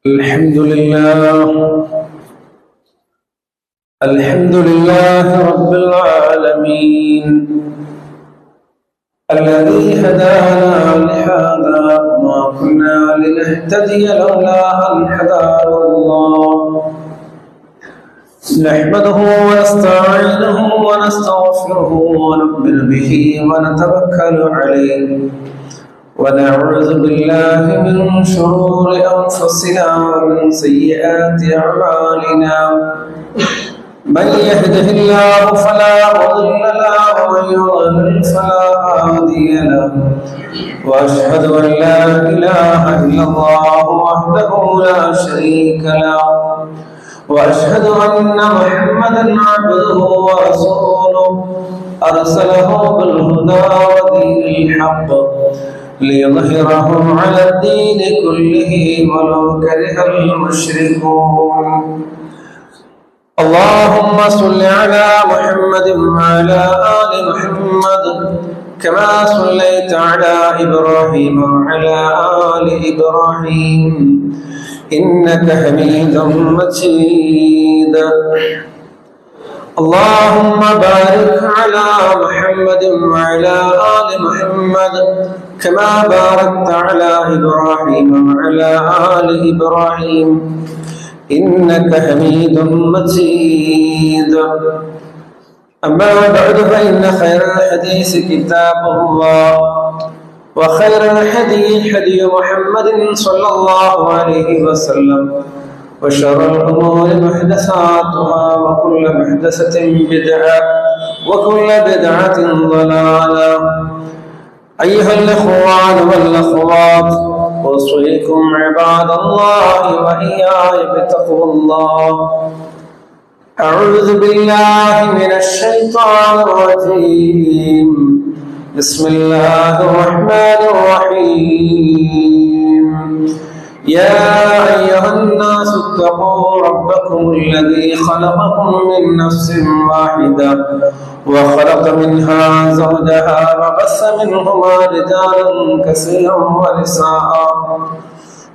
الحمد لله رب العالمين الذي هدانا لهذا وما كنا لنهتدي لولا أن هدانا الله نحمده ونستعينه ونستغفره ونؤمن به ونتوكل عليه ونعوذ بالله من شرور أنفسنا ومن سيئات أعمالنا من يهده الله فلا مضل له ومن يضلل فلا هادي له وأشهد أن لا إله إلا الله وحده لا شريك له وأشهد أن محمدا عبده ورسوله أرسله بالهدى ودين الحق ليظهره على الدين كله ولو كره المشركون اللهم صل على محمد وعلى آل محمد كما صليت على إبراهيم وعلى آل إبراهيم إنك حميد مجيد اللهم بارك على محمد وعلى آل محمد كما باركت على إبراهيم وعلى آل إبراهيم إنك حميد مجيد أما بعد فإن خير الحديث كتاب الله وخير الهدي هدي محمد صلى الله عليه وسلم وشر الأمور محدثاتها وكل محدثة بدعة وكل بدعة ضلالة أيها الإخوان والأخوات أوصيكم عباد الله وإياي بتقوى الله أعوذ بالله من الشيطان الرجيم بسم الله الرحمن الرحيم يا أيها الناس اتقوا ربكم الذي خلقكم من نفس واحدة وخلق منها زوجها وبث منهما رجالا كثيرا ونساء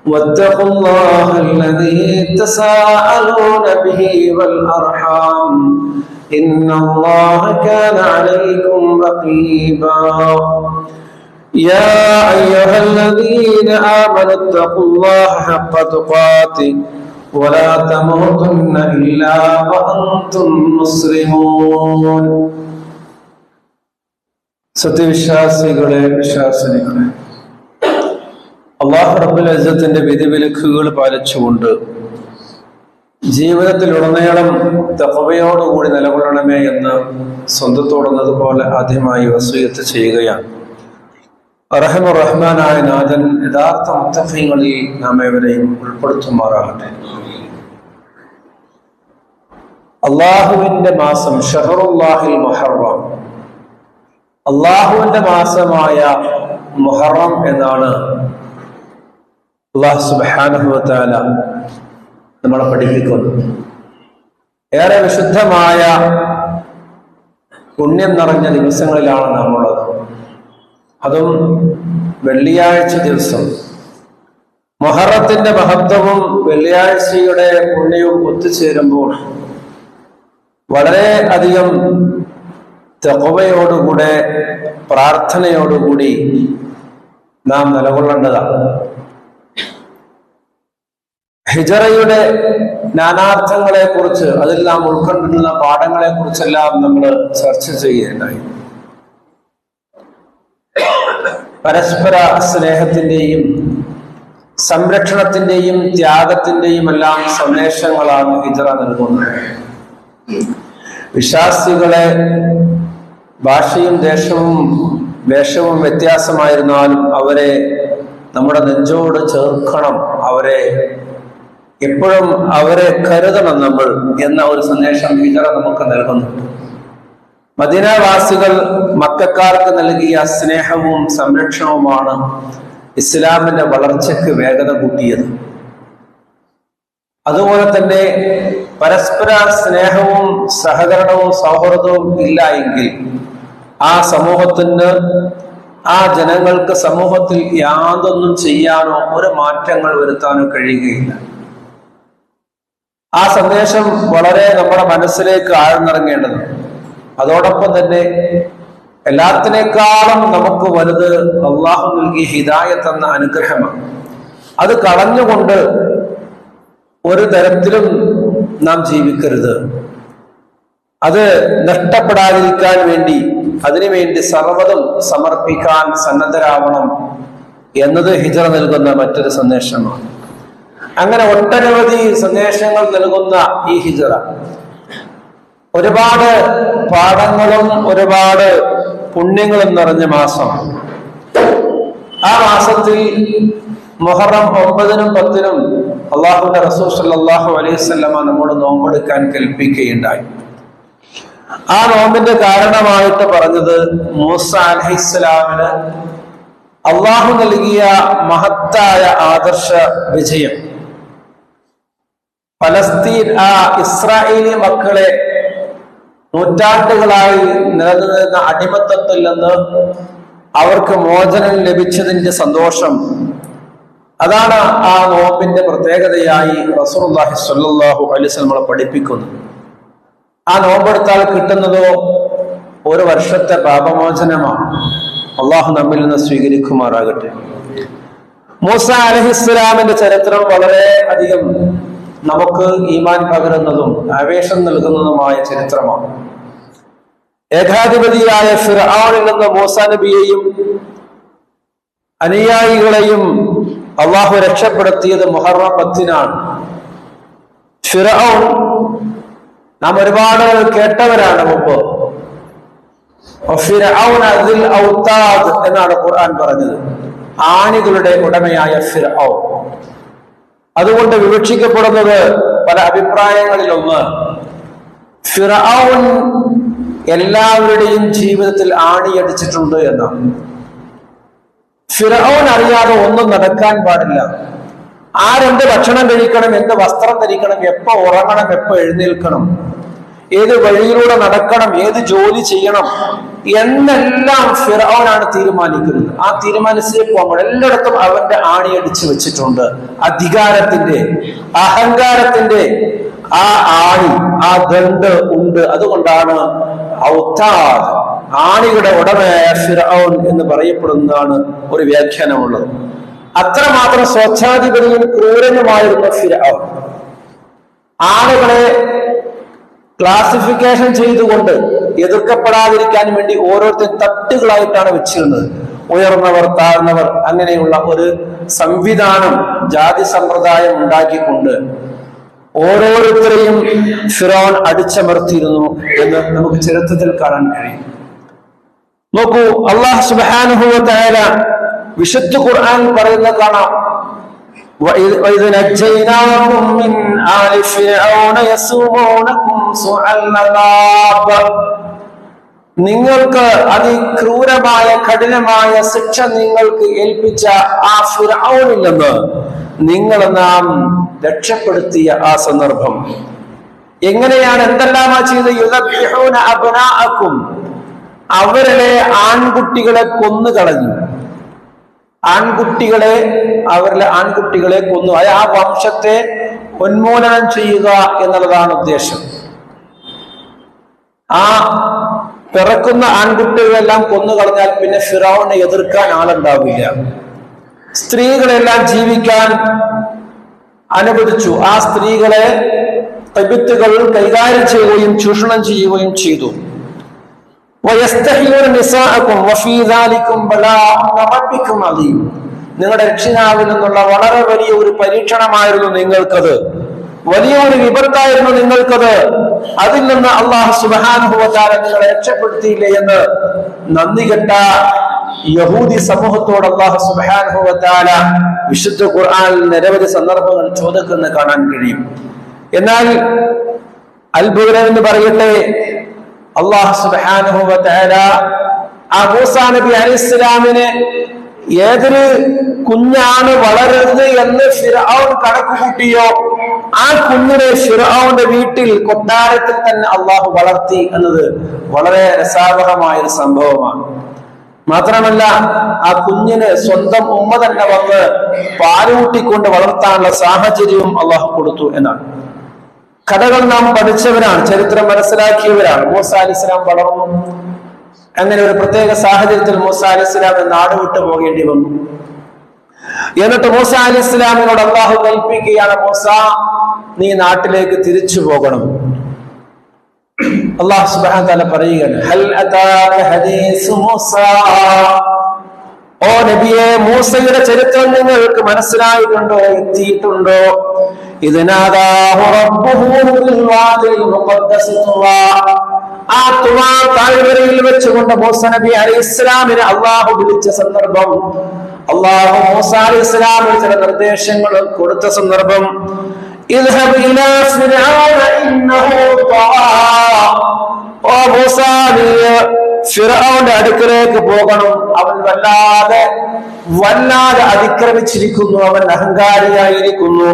واتقوا الله الذي تساءلون به والأرحام إن الله كان عليكم رقيبا يا أيها الذين آمنوا اتقوا الله حق تقاته ولا تموتن إلا وأنتم مسلمون സത്യവിശ്വാസികളെ വിശ്വാസിനികളെ അല്ലാഹു റബ്ബുൽ ഇസ്സത്തിന്റെ വിധിവിലക്കുകൾ പാലിച്ചുകൊണ്ട് ജീവിതത്തിലുടനീളം തഖ്വയോടുകൂടി നിലകൊള്ളണമേ എന്ന് സ്വന്തത്തോടുന്നതുപോലെ ആദ്യമായി വസിയത്ത് ചെയ്യുകയാണ്. റഹ്മാൻ റഹ്മാനായ നാഥൻ യഥാർത്ഥ മുത്തഖീങ്ങളിൽ നാം ഏവരെയും ഉൾപ്പെടുത്തുമാറാകട്ടെ. അള്ളാഹുവിന്റെ മാസം ഷഹറുല്ലാഹിൽ മുഹറം, അള്ളാഹുവിന്റെ മാസമായ മുഹറം എന്നാണ് അല്ലാഹു സുബ്ഹാനഹു വ തആല നമ്മളെ പഠിപ്പിക്കുന്നത്. ഏറെ വിശുദ്ധമായ പുണ്യം നിറഞ്ഞ ദിവസങ്ങളിലാണ് നാമുള്ളത്. അതും വെള്ളിയാഴ്ച ദിവസം. മുഹറത്തിന്റെ മഹത്വവും വെള്ളിയാഴ്ചയുടെ പുണ്യവും ഒത്തുചേരുമ്പോൾ വളരെ അധികം തഖ്വയോടുകൂടെ പ്രാർത്ഥനയോടുകൂടി നാം നിലകൊള്ളേണ്ടതാണ്. ഹിജറയുടെ നാനാർത്ഥങ്ങളെ കുറിച്ച്, അതിൽ നാം ഉൾക്കൊണ്ടിരുന്ന പാഠങ്ങളെ കുറിച്ചെല്ലാം നമ്മൾ ചർച്ച ചെയ്യേണ്ടായി. പരസ്പര സ്നേഹത്തിന്റെയും സംരക്ഷണത്തിന്റെയും ത്യാഗത്തിന്റെയും എല്ലാം സന്ദേശങ്ങളാണ് ഹിജറ നൽകുന്നത്. വിശ്വാസികളെ ഭാഷയും ദേശവും വേഷവും വ്യത്യാസമായിരുന്നാലും അവരെ നമ്മുടെ നെഞ്ചോട് ചേർക്കണം, അവരെ എപ്പോഴും അവരെ കരുതണം നമ്മൾ എന്ന ഒരു സന്ദേശം ഹിജറ നമുക്ക് നൽകുന്നുണ്ട്. മദീനവാസികൾ മക്കക്കാർക്ക് നൽകിയ സ്നേഹവും സംരക്ഷണവുമാണ് ഇസ്ലാമിന്റെ വളർച്ചയ്ക്ക് വേഗത കൂട്ടിയത്. അതുപോലെ തന്നെ പരസ്പര സ്നേഹവും സഹകരണവും സൗഹൃദവും ഇല്ല എങ്കിൽ ആ സമൂഹത്തിന് ആ ജനങ്ങൾക്ക് സമൂഹത്തിൽ യാതൊന്നും ചെയ്യാനോ ഒരു മാറ്റങ്ങൾ വരുത്താനോ കഴിയുകയില്ല. ആ സന്ദേശം വളരെ നമ്മുടെ മനസ്സിലേക്ക് ആഴ്ന്നിറങ്ങേണ്ടതാണ്. അതോടൊപ്പം തന്നെ എല്ലാത്തിനേക്കാളും നമുക്ക് വലുത് അള്ളാഹു നൽകിയ ഹിദായത്ത് എന്ന അനുഗ്രഹമാണ്. അത് കളഞ്ഞുകൊണ്ട് ഒരു തരത്തിലും നാം ജീവിക്കരുത്. അത് നഷ്ടപ്പെടാതിരിക്കാൻ വേണ്ടി അതിനുവേണ്ടി സർവ്വതും സമർപ്പിക്കാൻ സന്നദ്ധരാവണം എന്നത് ഹിജ്റ നൽകുന്ന മറ്റൊരു സന്ദേശമാണ്. അങ്ങനെ ഒട്ടനവധി സന്ദേശങ്ങൾ നൽകുന്ന ഈ ഹിജ്റ ഒരുപാട് പാഠങ്ങളും ഒരുപാട് പുണ്യങ്ങളും നിറഞ്ഞ മാസം. ആ മാസത്തിൽ മുഹറം 9-നും 10-നും അള്ളാഹുവിന്റെ റസൂൽ സല്ലല്ലാഹു അലൈഹി വസല്ലമ നമ്മോട് നോമ്പെടുക്കാൻ കൽപ്പിക്കുകയുണ്ടായി. ആ നോമ്പിന്റെ കാരണമായിട്ട് പറഞ്ഞത് മൂസ അലൈഹിസ്സലാമിന് അള്ളാഹു നൽകിയ മഹത്തായ ആദർശ വിജയം. ഫലസ്തീൻ ആ ഇസ്രായേലി മക്കളെ നൂറ്റാണ്ടുകളായി നിലനിന്നിരുന്ന അടിമത്തത്തിൽ നിന്ന് അവർക്ക് മോചനം ലഭിച്ചതിന്റെ സന്തോഷം, അതാണ് ആ നോമ്പിന്റെ പ്രത്യേകതയായി റസൂലുള്ളാഹി സ്വല്ലല്ലാഹു അലൈഹി വസല്ലം നമ്മളെ പഠിപ്പിക്കുന്നത്. ആ നോമ്പെടുത്താൽ കിട്ടുന്നതോ ഒരു വർഷത്തെ പാപമോചനമാണ്. അള്ളാഹു നമ്മിൽ നിന്ന് സ്വീകരിക്കുമാറാകട്ടെ. മൂസ അലൈഹിസ്സലാമിന്റെ ചരിത്രം വളരെ അധികം നമുക്ക് ഈമാൻ പകരുന്നതും ആവേശം നൽകുന്നതുമായ ചരിത്രമാണ്. ഏകാധിപതിയായ ഫിർഔനിൽ നിന്ന് മൂസ നബിയെയും അനുയായികളെയും അള്ളാഹു രക്ഷപ്പെടുത്തിയത് മുഹറം 10-നാണ്. ഫിർഔൻ നാം ഒരുപാട് കേട്ടവരാണ് മുമ്പ്. ഫിർഔൻ ദിൽ ഔതാദ് എന്നാണ് ഖുർആൻ പറഞ്ഞത്. ആണികളുടെ ഉടമയായ ഫിർഔൻ. അതുകൊണ്ട് വിവക്ഷിക്കപ്പെടുന്നത് പല അഭിപ്രായങ്ങളിലൊന്ന്, ഫിർഔൻ എല്ലാവരുടെയും ജീവിതത്തിൽ ആണിയടിച്ചിട്ടുണ്ട് എന്നാണ്. ഫിർഔൻ അറിയാതെ ഒന്നും നടക്കാൻ പാടില്ല. ആരെന്ത് ഭക്ഷണം കഴിക്കണം, എന്ത് വസ്ത്രം ധരിക്കണം, എപ്പോ ഉറങ്ങണം, എപ്പോ എഴുന്നേൽക്കണം, ഏത് വഴിയിലൂടെ നടക്കണം, ഏത് ജോലി ചെയ്യണം എന്നെല്ലാം ഫിർഔനാണ് തീരുമാനിക്കുന്നത്. ആ തീരുമാനിച്ചേ പോകുമ്പോൾ എല്ലായിടത്തും അവന്റെ ആണിയടിച്ചു വെച്ചിട്ടുണ്ട്. അധികാരത്തിന്റെ, അഹങ്കാരത്തിന്റെ ആ ആണി, ആ ദണ്ഡ് ഉണ്ട്. അതുകൊണ്ടാണ് ഔതാദ്, ആണികളുടെ ഉടമയായ ഫിർഔൻ എന്ന് പറയപ്പെടുന്നതാണ് ഒരു വ്യാഖ്യാനമുള്ളത്. അത്രമാത്രം സ്വച്ഛാധിപതിയും ക്രൂരനുമായിരുന്ന ഫിർഔൻ ആളുകളെ ക്ലാസിഫിക്കേഷൻ ചെയ്തുകൊണ്ട് എതിർക്കപ്പെടാതിരിക്കാൻ വേണ്ടി ഓരോരുത്തരും തട്ടുകളായിട്ടാണ് വെച്ചിരുന്നത്. ഉയർന്നവർ, താഴ്ന്നവർ, അങ്ങനെയുള്ള ഒരു സംവിധാനം, ജാതി സമ്പ്രദായം ഉണ്ടാക്കിക്കൊണ്ട് ഓരോരുത്തരെയും ഫിർഔൻ അടിച്ചമർത്തിയിരുന്നു എന്ന് നമുക്ക് ചരിത്രത്തിൽ കാണാൻ കഴിയും. നോക്കൂ, അല്ലാഹു സുബ്ഹാനഹു വ തആല വിശുദ്ധ ഖുർആൻ പറയുന്ന കാണാം, وَإِذْ نَجَّيْنَاكُمْ مِنْ آلِ فِرْعَوْنَ يَسُومُونَكُمْ سُوءَ الْعَذَابِ. നിങ്ങൾക്ക് അതിക്രൂരമായ കഠിനമായ ശിക്ഷ നിങ്ങൾക്ക് ഏൽപ്പിച്ച ആ ഫിർഔനിൽ നിന്ന് നിങ്ങളെ നാം രക്ഷപ്പെടുത്തിയ ആ സന്ദർഭം എങ്ങനെയാണ്, എന്തെല്ലാമാ ചെയ്ത്? യുദബ്ബിഹൂന അബ്നാഅക്കും, അവരുടെ ആൺകുട്ടികളെ കൊന്നുകളഞ്ഞു. അവരിലെ ആൺകുട്ടികളെ കൊന്നു. ആ വംശത്തെ ഉന്മൂലനം ചെയ്യുക എന്നുള്ളതാണ് ഉദ്ദേശം. ആ പിറക്കുന്ന ആൺകുട്ടികളെല്ലാം കൊന്നുകളഞ്ഞാൽ പിന്നെ ഫിർഔനെ എതിർക്കാൻ ആളുണ്ടാവില്ല. സ്ത്രീകളെല്ലാം ജീവിക്കാൻ അനുവദിച്ചു. ആ സ്ത്രീകളെ ഖിബ്തുകൾ കൈകാര്യം ചെയ്യുകയും ചൂഷണം ചെയ്യുകയും ചെയ്തു. നിങ്ങളുടെ രക്ഷിതാവിൽ നിന്നുള്ള വളരെ വലിയ ഒരു പരീക്ഷണമായിരുന്നു നിങ്ങൾക്കത്, വലിയൊരു വിപത്തായിരുന്നു നിങ്ങൾക്കത്. അതിൽ നിന്ന് അല്ലാഹു സുബ്ഹാനഹു വ തആല നിങ്ങളെ രക്ഷപ്പെടുത്തിയില്ലേ എന്ന് നന്ദി കെട്ട യഹൂദി സമൂഹത്തോട് അല്ലാഹു സുബ്ഹാനഹു വ തആല വിശുദ്ധ ഖുർആനിൽ നിരവധി സന്ദർഭങ്ങൾ ചോദിക്കുന്ന കാണാൻ കഴിയും. എന്നാൽ അത്ഭുതം എന്ന് പറയട്ടെ, അല്ലാഹു സുബ്ഹാനഹു വ തആല ആ മൂസാ നബി അലൈഹിസ്സലാമിനെ ഏതൊരു കുഞ്ഞാണ് വളരുന്നത് എന്ന് ഫിർഔൻ കണക്ക് കൂട്ടിയോ, ആ കുഞ്ഞിനെ ഫിർഔന്റെ വീട്ടിൽ, കൊട്ടാരത്തിൽ തന്നെ അള്ളാഹു വളർത്തി എന്നത് വളരെ രസാവഹമായ ഒരു സംഭവമാണ്. മാത്രമല്ല ആ കുഞ്ഞിന് സ്വന്തം ഉമ്മ തന്നെ വന്ന് പാലൂട്ടിക്കൊണ്ട് വളർത്താനുള്ള സാഹചര്യവും അള്ളാഹു കൊടുത്തു എന്നാണ്. കഥകൾ നാം പഠിച്ചവരാണ്, ചരിത്രം മനസ്സിലാക്കിയവരാണ്. മൂസ അലൈഹിസ്സലാം വളർന്നു. അങ്ങനെ ഒരു പ്രത്യേക സാഹചര്യത്തിൽ മൂസ അലൈഹിസ്സലാം നാട് വിട്ടു പോകേണ്ടി വന്നു. എന്നിട്ട് മൂസ അലൈഹിസ്സലാമിനോട് അള്ളാഹു കൽപ്പിക്കുകയാണ്, മൂസ നീ നാട്ടിലേക്ക് തിരിച്ചു പോകണം. അല്ലാഹു സുബ്ഹാനഹു വ തആല പറയുകയാണ്, ഹൽ അതാക ഹദീസു മൂസ, ഓ നബിയെ മൂസയുടെ ചരിത്രം നിങ്ങൾക്ക് മനസ്സിലായിട്ടുണ്ടോ, എത്തിയിട്ടുണ്ടോ? ഇദ്നാദാഹു റബ്ബുഹു ബിൽ വാദിൽ മുഖദ്ദസ് തുവാ, ആ തുവാ താഴ്വരയിൽ വെച്ചുകൊണ്ട് മൂസ നബി അലൈഹിസ്സലാമിനെ അള്ളാഹു വിളിച്ച സന്ദർഭം, അള്ളാഹു മൂസ അലൈഹിസ്സലാമിന് ചില നിർദ്ദേശങ്ങൾ കൊടുത്ത സന്ദർഭം, ഇദ്ഹബ് ഇലാ ഫിർഔന ഇന്നഹു തഗാ, ഓ മൂസ നീ ഫിർഔന്റെ അടുക്കലേക്ക് പോകണം, അവൻ വല്ലാതെ അതിക്രമിച്ചിരിക്കുന്നു, അവൻ അഹങ്കാരിയായിരിക്കുന്നു.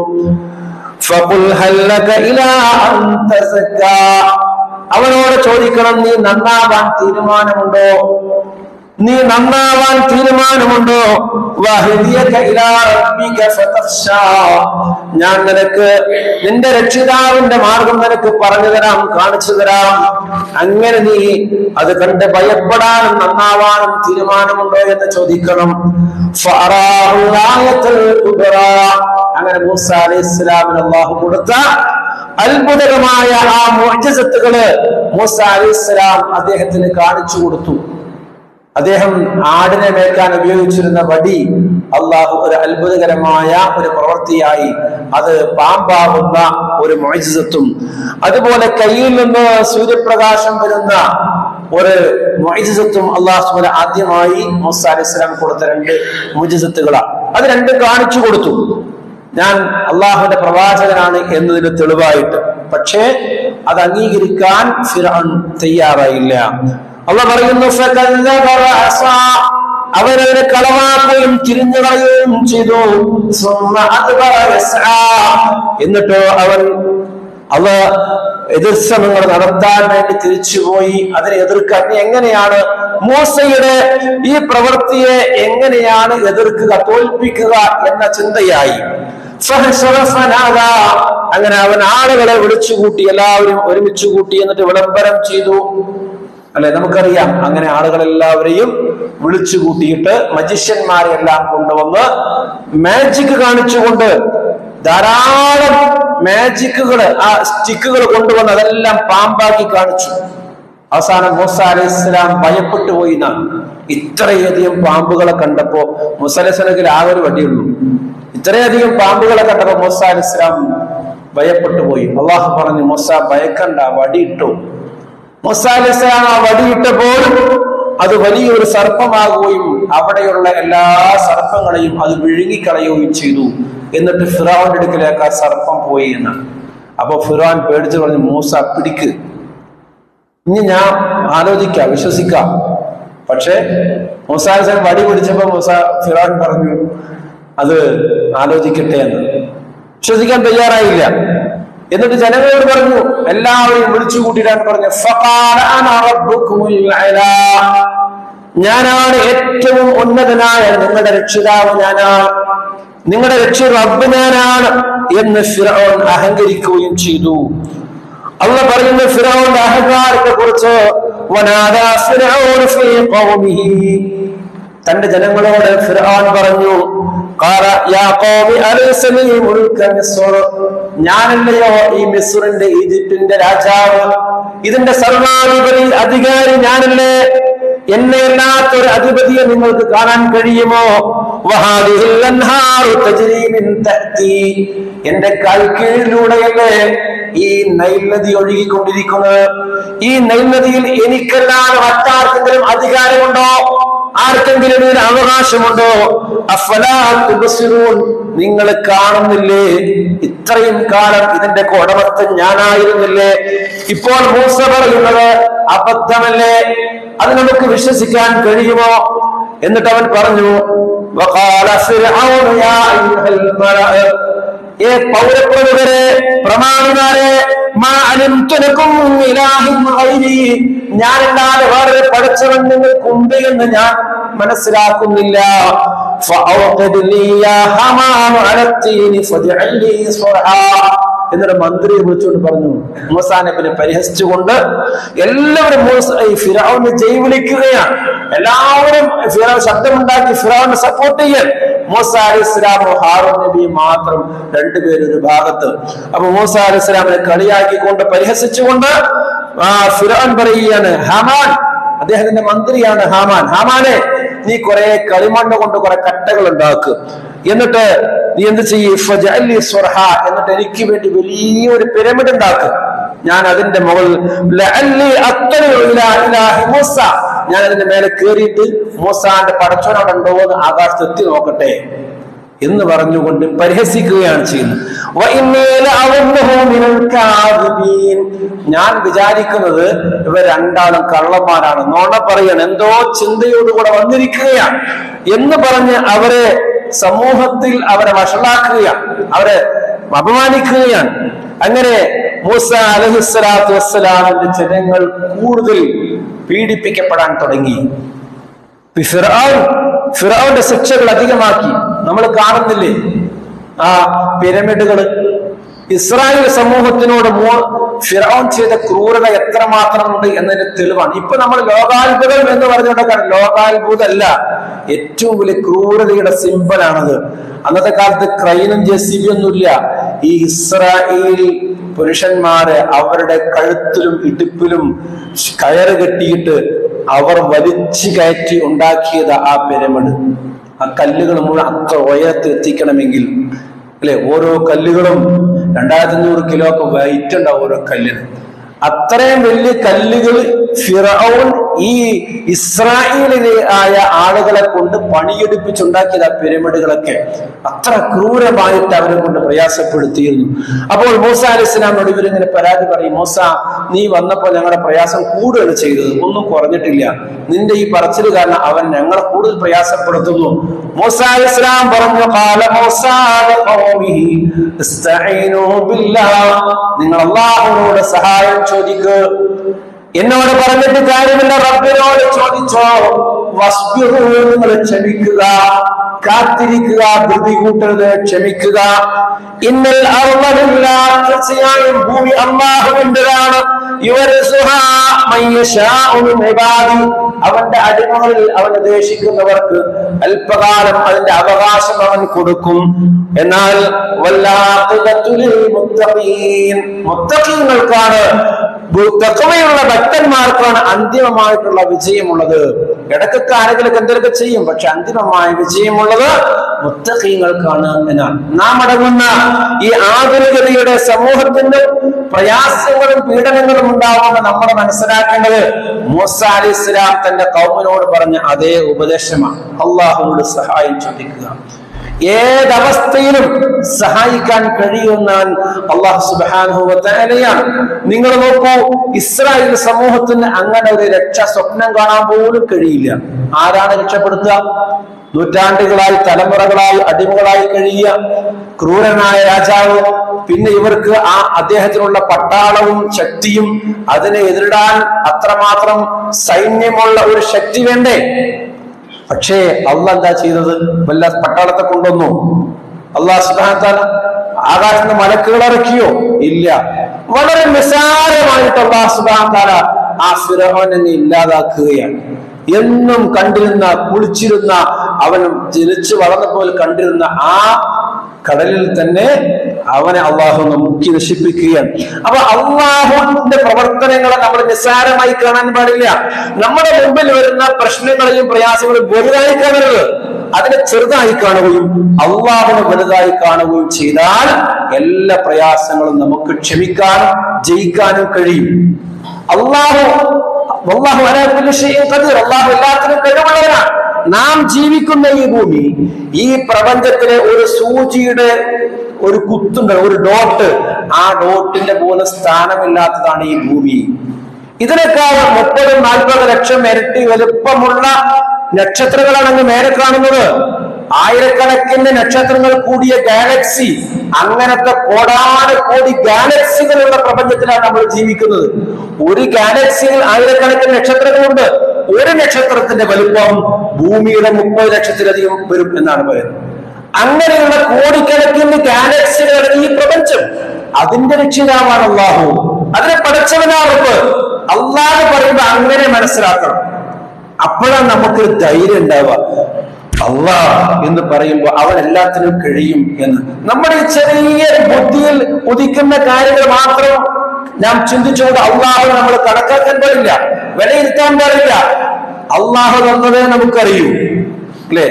ഫഖുൽ ഹൽ ലക ഇലാ അൻ തസക്ക, അവനോട് ചോദിക്കണം നീ നന്നാവാൻ തീരുമാനമുണ്ടോ, നീ നന്നാവാൻ തീരുമാനമുണ്ടോ? ഞാൻ നിനക്ക് നിന്റെ രക്ഷിതാവിന്റെ മാർഗം നിനക്ക് പറഞ്ഞു തരാം, കാണിച്ചു തരാം. അങ്ങനെ നീ അത് കണ്ട് ഭയപ്പെടാനും നന്നാവാനും തീരുമാനമുണ്ടോ എന്ന് ചോദിക്കണം. അങ്ങനെ മൂസ അലൈഹിസ്സലാമിന് അല്ലാഹു കൊടുത്ത അത്ഭുതകമായ ആ മുഅ്ജിസത്തുകള് മൂസ അലൈഹിസ്സലാം അദ്ദേഹത്തിന് കാണിച്ചു കൊടുത്തു. അദ്ദേഹം ആടിനെ മേയ്ക്കാൻ ഉപയോഗിച്ചിരുന്ന വടി അള്ളാഹു ഒരു അത്ഭുതകരമായ ഒരു പ്രവൃത്തിയായി അത് പാമ്പാവുന്ന ഒരു മുഅ്ജിസത്തും, അതുപോലെ കയ്യിൽ നിന്ന് സൂര്യപ്രകാശം വരുന്ന ഒരു മുഅ്ജിസത്തും അള്ളാഹു ആദ്യമായി മൂസ അലൈഹിസ്സലാം കൊടുത്ത രണ്ട് മുഅ്ജിസത്തുകളാണ്. അത് രണ്ടും കാണിച്ചു കൊടുത്തു, ഞാൻ അള്ളാഹുവിന്റെ പ്രവാചകനാണ് എന്നതിന് തെളിവായിട്ട്. പക്ഷേ അത് അംഗീകരിക്കാൻ ഫിർഔൻ തയ്യാറായില്ല. അള്ളാഹു പറയുന്നു, അവരവരെ കളവാക്കുകയും തിരിഞ്ഞു കളയുകയും ചെയ്തു. എന്നിട്ടോ അവൻ എതിർശ്രമങ്ങൾ നടത്താൻ വേണ്ടി തിരിച്ചുപോയി. അതിനെ എതിർക്കാൻ എങ്ങനെയാണ് മൂസയുടെ ഈ പ്രവൃത്തിയെ എങ്ങനെയാണ് എതിർക്കുക, തോൽപ്പിക്കുക എന്ന ചിന്തയായി. അങ്ങനെ അവൻ ആളുകളെ വിളിച്ചുകൂട്ടി, എല്ലാവരും ഒരുമിച്ച് കൂട്ടി, എന്നിട്ട് വിളംബരം ചെയ്തു. അല്ലെ, നമുക്കറിയാം അങ്ങനെ ആളുകളെല്ലാവരെയും വിളിച്ചു കൂട്ടിയിട്ട് മജിഷ്യന്മാരെ എല്ലാം കൊണ്ടുവന്ന് മാജിക് കാണിച്ചുകൊണ്ട് ധാരാളം മാജിക്കുകൾ, ആ സ്റ്റിക്കുകൾ കൊണ്ടുവന്ന് അതെല്ലാം പാമ്പാക്കി കാണിച്ചു. അവസാനം മൂസ അലൈഹിസ്സലാം ഭയപ്പെട്ടു പോയി. ഇത്രയധികം പാമ്പുകളെ കണ്ടപ്പോ മൂസ അലൈഹിസ്സലാമിൽ ആ ഒരു വടിയുള്ളൂ. ഇത്രയധികം പാമ്പുകളെ കണ്ടപ്പോ മൂസ അലൈഹിസ്സലാം ഭയപ്പെട്ടു പോയി. അള്ളാഹു പറഞ്ഞു, മൂസ ഭയക്കണ്ട, വടിയിട്ടു. മൂസ അലൈഹിസ്സലാം ആ വടിയിട്ടപ്പോൾ അത് വലിയൊരു സർപ്പമാകുകയും അവിടെയുള്ള എല്ലാ സർപ്പങ്ങളെയും അത് വിഴുങ്ങിക്കളയുകയും ചെയ്തു. എന്നിട്ട് ഫിറഔന്റെ അടുക്കലേക്ക് ആ സർപ്പം പോയി എന്നാണ്. അപ്പൊ ഫിറഔൻ പേടിച്ചു പറഞ്ഞു, മൂസ പിടിക്ക്, ഇനി ഞാൻ ആലോചിക്കാം, വിശ്വസിക്കാം. പക്ഷെ മൂസ അലൈഹിസ്സലാം വടി പിടിച്ചപ്പോ ഫിറഔൻ പറഞ്ഞു അത് ആലോചിക്കട്ടെ എന്ന്. വിശ്വസിക്കാൻ തയ്യാറായില്ല. എന്നിട്ട് ജനങ്ങളോട് പറഞ്ഞു, എല്ലാവരെയും വിളിച്ചു കൂട്ടിയിട്ടാണ് പറഞ്ഞു, ഞാനാണ് ഏറ്റവും ഉന്നതനായ നിങ്ങളുടെ രക്ഷിതാവ്, ഞാനാണ് നിങ്ങളുടെ റബ്ബ് ഞാനാണ് എന്ന് ഫിറഔൻ അഹങ്കരിക്കുകയും ചെയ്തു. അല്ലാഹു പറയുന്ന ഫിറഔന്റെ അഹങ്കാരത്തെ കുറിച്ച്, തന്റെ ജനങ്ങളോട് ഫിർഔൻ പറഞ്ഞു, ഞാനല്ലയോ ഈ മിസ്റിന്റെ, ഈജിപ്തിന്റെ രാജാവ്, ഇതിന്റെ സർവാധിപതി അധികാരി ഞാനല്ലേ? എന്നെ അല്ലാത്തൊരു അധിപതിയെ നിങ്ങൾക്ക് കാണാൻ കഴിയുമോ? എന്റെ കൈക്കീഴിലൂടെയല്ലേ ഈ നൈൽ നദി ഒഴുകിക്കൊണ്ടിരിക്കുന്നത്? ഈ നൈൽ നദിയിൽ എനിക്കല്ലാതെ മറ്റാർക്കെങ്കിലും അധികാരമുണ്ടോ? ആർക്കെങ്കിലും ഇതിന് അവകാശമുണ്ടോ? അഫലാ തുബ്സിറൂൻ, നിങ്ങൾ കാണുന്നില്ലേ? ഇത്രയും കാലം ഇതിന്റെ ഉടമസ്ഥൻ ഞാനായിരുന്നില്ലേ? ഇപ്പോൾ മൂസ പറയുന്നത് അബദ്ധമല്ലേ? അത് നമുക്ക് വിശ്വസിക്കാൻ കഴിയുമോ? എന്നിട്ട് അവൻ പറഞ്ഞു, പൗരപ്രമുഖരെ, പ്രമാണിമാരെ, ഞാനല്ലാതെ വേറെ പടച്ചവൻ നിങ്ങൾക്കുണ്ട് എന്ന് ഞാൻ മനസ്സിലാക്കുന്നില്ല. എന്നിട്ട് മന്ത്രിയെ വിളിച്ചുകൊണ്ട് പറഞ്ഞു, മൂസാ നബിനെ പരിഹസിച്ചുകൊണ്ട് എല്ലാവരും ഫിറഔനെ ജയിലിലിരിക്കുകയാണ്. എല്ലാവരും ശബ്ദമുണ്ടാക്കി ഫിറഔനെ സപ്പോർട്ട് ചെയ്യാൻ. മൂസാ അലൈഹിസ്സലാമും ഹാറൂൻ നബിയും മാത്രം രണ്ടുപേരും ഒരു ഭാഗത്ത്. അപ്പൊ മൂസാ അലൈഹിസ്സലാമിനെ കളിയാക്കിക്കൊണ്ട് പരിഹസിച്ചുകൊണ്ട് ഫിറഔൻ പറയുകയാണ്, ഹാമാൻ, അദ്ദേഹത്തിന്റെ മന്ത്രിയാണ് ഹാമാൻ, ഹാമാനെ നീ കുറെ കളിമണ്ണ് കൊണ്ട് കുറെ കട്ടകൾ ഉണ്ടാക്കുക, എന്നിട്ട് നീ എന്ത് ചെയ്യ്, എന്നിട്ട് എനിക്ക് വേണ്ടി വലിയൊരു പിരമിഡ് ഉണ്ടാക്കുക. ഞാൻ അതിന്റെ മുകളിൽ ഞാൻ അതിന്റെ മേലെ കയറിയിട്ട് മൂസാന്റെ പടച്ചോനോട് ഉണ്ടോ എന്ന് ആകാശത്ത് എത്തി നോക്കട്ടെ എന്ന് പറഞ്ഞുകൊണ്ട് പരിഹസിക്കുകയാണ് ചെയ്യുന്നത്. ഞാൻ വിചാരിക്കുന്നത് ഇവർ രണ്ടാളും കള്ളന്മാരാണ്, നോണ പറയാണ്, എന്തോ ചിന്തയോടുകൂടെ വന്നിരിക്കുകയാണ് എന്ന് പറഞ്ഞ് അവരെ സമൂഹത്തിൽ അവരെ വഷളാക്കുകയാണ്, അവരെ അപമാനിക്കുകയാണ്. അങ്ങനെ മൂസ അലൈഹിസ്സലാത്തു വസ്സലാമിന്റെ ജനങ്ങൾ കൂടുതൽ പീഡിപ്പിക്കപ്പെടാൻ തുടങ്ങി. ഫിറഔന്റെ ശിക്ഷകൾ അധികമാക്കി. നമ്മൾ കാണുന്നില്ലേ ആ പിരമിഡുകൾ? ഇസ്രായേൽ സമൂഹത്തിനോട് ഫിറഔൻ ചെയ്ത ക്രൂരത എത്രമാത്രമുണ്ട് എന്നതിന്റെ തെളിവാണ്. ഇപ്പൊ നമ്മൾ ലോകാത്ഭുതം എന്ന് പറഞ്ഞുകൊണ്ടൊക്കെ, ലോകാത്ഭുതമല്ല, ഏറ്റവും വലിയ ക്രൂരതയുടെ സിമ്പലാണത്. അന്നത്തെ കാലത്ത് ക്രൈനും JCB ഒന്നുമില്ല. ഈ ഇസ്രായേൽ പുരുഷന്മാര് അവരുടെ കഴുത്തിലും ഇടുപ്പിലും കയറ് കെട്ടിയിട്ട് അവർ വലിച്ചു കയറ്റി ഉണ്ടാക്കിയത് ആ പിരമിഡ്. ആ കല്ലുകൾ മുഴുവൻ അത്ര ഉയരത്തിൽ എത്തിക്കണമെങ്കിൽ അല്ലെ, ഓരോ കല്ലുകളും 2500 കിലോ ഒക്കെ വെയിറ്റ് ഉണ്ടാവും ഓരോ കല്ലിന്. അത്രയും വലിയ കല്ലുകൾ ഫിറഔൻ ഈ ഇസ്രായേലിലെ ആയ ആളുകളെ കൊണ്ട് പണിയെടുപ്പിച്ചുണ്ടാക്കിയത് ആ പിരമിഡുകളൊക്കെ അത്ര ക്രൂരമായിട്ട് അവരെ കൊണ്ട് പ്രയാസപ്പെടുത്തിയിരുന്നു. അപ്പോൾ മൂസ അലൈഹിസ്സലാമിനോട് ഇവരിങ്ങനെ പരാതി പറയും, മൂസ, നീ വന്നപ്പോൾ ഞങ്ങളുടെ പ്രയാസം കൂടുതൽ ചെയ്തത്, ഒന്നും കുറഞ്ഞിട്ടില്ല. നിന്റെ ഈ പറച്ചില് കാരണം അവൻ ഞങ്ങളെ കൂടുതൽ പ്രയാസപ്പെടുത്തുന്നു. മൂസ അലൈഹിസ്സലാം പറഞ്ഞു, നിങ്ങൾ അല്ലാഹുവിനോട് സഹായം ചോദിക്കുക, എന്നോട് പറഞ്ഞിട്ട് കാര്യമില്ല, റബ്ബിനോട് ചോദിച്ചോ. വസ്ബിറൂ, നിങ്ങൾ ക്ഷമിക്കുക, കാത്തിരിക്കുക, ധൃതി കൂട്ടരുത്, ക്ഷമിക്കുക. ഇന്നൽ അർള, തീർച്ചയായും ഭൂമി അല്ലാഹുവിന്റേതാണ്. അവന്റെ അടിമകളിൽ അവൻ ഉദ്ദേശിക്കുന്നവർക്ക് അല്പകാലം അതിന്റെ അവകാശം അവൻ കൊടുക്കും. എന്നാൽ മുത്തഖീങ്ങൾക്കാണ്, തഖ്വയുള്ള ഭക്തന്മാർക്കാണ് അന്തിമമായിട്ടുള്ള വിജയമുള്ളത്. ഇടയ്ക്കൊക്കെ ആരെങ്കിലും എന്തൊക്കെ ചെയ്യും, പക്ഷെ അന്തിമമായ വിജയമുള്ളത് മുത്തഖീങ്ങൾക്കാണ് എന്നാണ്. നാം അടങ്ങുന്ന ഈ ആധുനികതയുടെ സമൂഹത്തിന്റെ പ്രയാസങ്ങളും പീഡനങ്ങളും ഉണ്ടാവുമെന്ന് നമ്മൾ മനസ്സിലാക്കേണ്ടത് മൂസ അലൈഹിസ്സലാം തന്റെ ഖൗമിനോട് പറഞ്ഞ അതേ ഉപദേശമാണ്. അല്ലാഹുവോട് സഹായം ചോദിക്കുക, ഏതവസ്ഥയിലും സഹായിക്കാൻ കഴിയുന്ന അല്ലാഹു സുബ്ഹാനഹു വ തആലയാണ്. നിങ്ങൾ നോക്കൂ, ഇസ്രായേൽ സമൂഹത്തിന് അങ്ങനെ ഒരു രക്ഷ സ്വപ്നം കാണാൻ പോലും കഴിയില്ല. ആരാണ് രക്ഷപ്പെടുത്തുക? നൂറ്റാണ്ടുകളായി തലമുറകളായി അടിമകളായി കഴിയുക ക്രൂരനായ രാജാവ്. പിന്നെ ഇവർക്ക് അദ്ദേഹത്തിനുള്ള പട്ടാളവും ശക്തിയും അതിനെ എതിരിടാൻ അത്രമാത്രം സൈന്യമുള്ള ഒരു ശക്തി വേണ്ടേ? പക്ഷേ അള്ളാഹ് എന്താ ചെയ്തത്? വല്ല പട്ടാളത്തെ കൊണ്ടുവന്നു? അള്ളാഹു സുബ്ഹാനഹു വ തആല ആകാശത്ത് മലക്കുകൾ ഇറക്കിയോ? ഇല്ല. വളരെ നിസ്സാരമായിട്ട് അള്ളാഹു സുബ്ഹാനഹു വ തആല ആ ഫിറഔനെ ഇല്ലാതാക്കുകയാണ്. എന്നും കണ്ടിരുന്ന, കുളിച്ചിരുന്ന, അവൻ ജനിച്ചു വളർന്നപ്പോൾ കണ്ടിരുന്ന ആ കടലിൽ തന്നെ അവനെ അള്ളാഹു മുക്കി നശിപ്പിക്കുകയാണ്. അപ്പൊ അള്ളാഹുവിന്റെ പ്രവർത്തനങ്ങളെ നമ്മൾ നിസ്സാരമായി കാണാൻ പാടില്ല. നമ്മുടെ മുമ്പിൽ വരുന്ന പ്രശ്നങ്ങളെയും പ്രയാസങ്ങളെയും വലുതായി കാണരുത്, അതിനെ ചെറുതായി കാണുകയും അള്ളാഹുവിനെ വലുതായി കാണുകയും ചെയ്താൽ എല്ലാ പ്രയാസങ്ങളും നമുക്ക് ക്ഷമിക്കാനും ജയിക്കാനും കഴിയും. അള്ളാഹു എല്ലാത്തിനും കഴിവുള്ളവരാണ്. നാം ജീവിക്കുന്ന ഈ ഭൂമി, ഈ പ്രപഞ്ചത്തിലെ ഒരു സൂചിയുടെ ഒരു കുത്തുണ്ട്, ഒരു ഡോട്ട്, ആ ഡോട്ടിന്റെ പോലെ സ്ഥാനമില്ലാത്തതാണ് ഈ ഭൂമി. ഇതിനേക്കാൾ 30-40 ലക്ഷം ഇരട്ടി വലുപ്പമുള്ള നക്ഷത്രങ്ങളാണ് അങ്ങ് മേലെ കാണുന്നത്. ആയിരക്കണക്കിന് നക്ഷത്രങ്ങൾ കൂടിയ ഗാലക്സി, അങ്ങനത്തെ കോടാനുകോടി ഗാലക്സികളുള്ള പ്രപഞ്ചത്തിലാണ് നമ്മൾ ജീവിക്കുന്നത്. ഒരു ഗാലക്സിയിൽ ആയിരക്കണക്കിന് നക്ഷത്രങ്ങളുണ്ട്. ഒരു നക്ഷത്രത്തിന്റെ വലുപ്പം ഭൂമിയുടെ 30 ലക്ഷത്തിലധികം വരും എന്നാണ് പറയുന്നത്. അങ്ങനെയുള്ള കോടിക്കണക്കിന് ഗാലക്സികൾ ഈ പ്രപഞ്ചം, അതിന്റെ രക്ഷിതാവാണ് അള്ളാഹു, അതിനെ പടച്ചവനാണ് അള്ളാഹ് പറയുമ്പോ അങ്ങനെ മനസ്സിലാക്കണം. അപ്പോഴാണ് നമുക്ക് ധൈര്യം ഉണ്ടാവുക. അള്ളാഹ് എന്ന് പറയുമ്പോൾ അവൻ എല്ലാത്തിനും കഴിയും എന്ന്. നമ്മുടെ ഈ ചെറിയ ബുദ്ധിയിൽ ഉദിക്കുന്ന കാര്യങ്ങൾ മാത്രം നാം ചിന്തിച്ചുകൊണ്ട് അള്ളാഹു നമ്മൾ കണക്കാക്കാൻ പാടില്ല, വിലയിരുത്താൻ പാടില്ല. അള്ളാഹു തന്നതേ നമുക്കറിയൂ, അല്ലേ?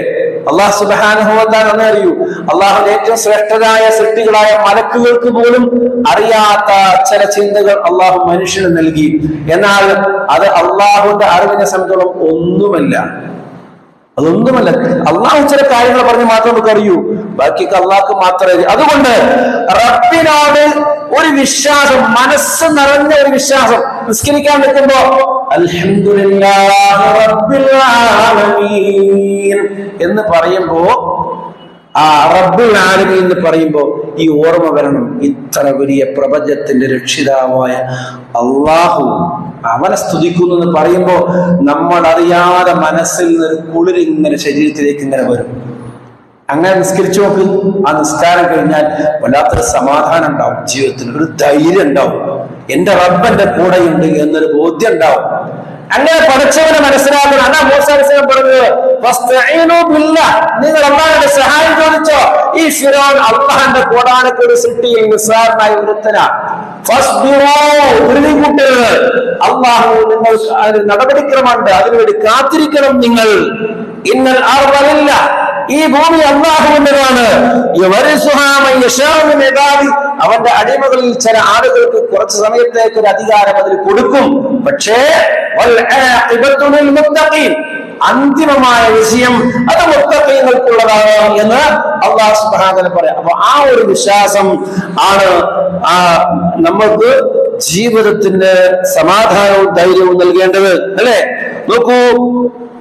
അള്ളാഹു സുബ്ഹാനഹു വ തആല തന്നെ അറിയൂ. അള്ളാഹുവിന്റെ ഏറ്റവും ശ്രേഷ്ഠരായ സൃഷ്ടികളായ മലക്കുകൾക്ക് പോലും അറിയാത്ത ചില ചിന്തകൾ അള്ളാഹു മനുഷ്യന് നൽകി. എന്നാൽ അത് അള്ളാഹുവിന്റെ അറിവിനെ സംബന്ധിച്ചോളം ഒന്നുമല്ല, അതൊന്നുമല്ല. അള്ളാഹു ചില കാര്യങ്ങൾ പറഞ്ഞ് മാത്രം നമുക്ക് അറിയൂ, ബാക്കിയൊക്കെ അള്ളാഹ്ക്ക് മാത്രമേ അറിയൂ. അതുകൊണ്ട് റബ്ബിനോട് ഒരു വിശ്വാസം, മനസ്സ് നിറഞ്ഞ ഒരു വിശ്വാസം. നിസ്കരിക്കാൻ നിൽക്കുമ്പോ അൽഹംദുലില്ലാഹി റബ്ബിൽ ആലമീൻ എന്ന് പറയുമ്പോ, ആ റബ്ബുൽ ആലമീൻ എന്ന് പറയുമ്പോ ഈ ഓർമ്മ വരണം, ഇത്ര വലിയ പ്രപഞ്ചത്തിന്റെ രക്ഷിതാവായ അള്ളാഹു, അവനെ സ്തുതിക്കുന്നു എന്ന് പറയുമ്പോ നമ്മൾ അറിയാതെ മനസ്സിൽ നിന്നൊരു കുളിരിങ്ങനെ ശരീരത്തിലേക്ക് ഇങ്ങനെ വരും. അങ്ങനെ നിസ്കരിച്ചു നോക്ക്. ആ നിസ്കാരം കഴിഞ്ഞാൽ വല്ലാത്തൊരു സമാധാനം ഉണ്ടാവും, ജീവിതത്തിൽ ഒരു ധൈര്യം ഉണ്ടാവും, എന്റെ റബ്ബന്റെ കൂടെയുണ്ട് എന്നൊരു ബോധ്യം ഉണ്ടാവും. അങ്ങനെ പഠിച്ചവനെ മനസ്സിലാക്കണം. അതാ മൂസാ അലൈഹി സലാം പറഞ്ഞത്, നിങ്ങൾ അള്ളാഹുവിന്റെ സഹായം ചോദിച്ചോ. ഈ ഫിറഔൻ അള്ളാഹുവിന്റെ കോടാനുകോടി സൃഷ്ടിയിൽ നിസ്സാരനായ ഒരുത്തനാണ്. അള്ളാഹു നിങ്ങൾ നടപടിക്രമമുണ്ട്, അതിനുവേണ്ടി കാത്തിരിക്കണം നിങ്ങൾ. ഇന്നൽ അർളല്ല, ഈ ഭൂമി അള്ളാഹുവിന്റേതാണ്. അവന്റെ അടിമകളിൽ ചില ആളുകൾക്ക് കുറച്ച് സമയത്തേക്ക് ഒരു അധികാരം അതിൽ കൊടുക്കും. പക്ഷേ അന്തിമമായ വിജയം അത് മുത്തഖീങ്ങൾക്കുള്ളതാണ് എന്ന് അല്ലാഹു സുബ്ഹാനഹു വ തആല പറയാം. അപ്പൊ ആ ഒരു വിശ്വാസം ആണ് നമ്മൾക്ക് ജീവിതത്തിന്റെ സമാധാനവും ധൈര്യവും നൽകേണ്ടത്, അല്ലേ? നോക്കൂ,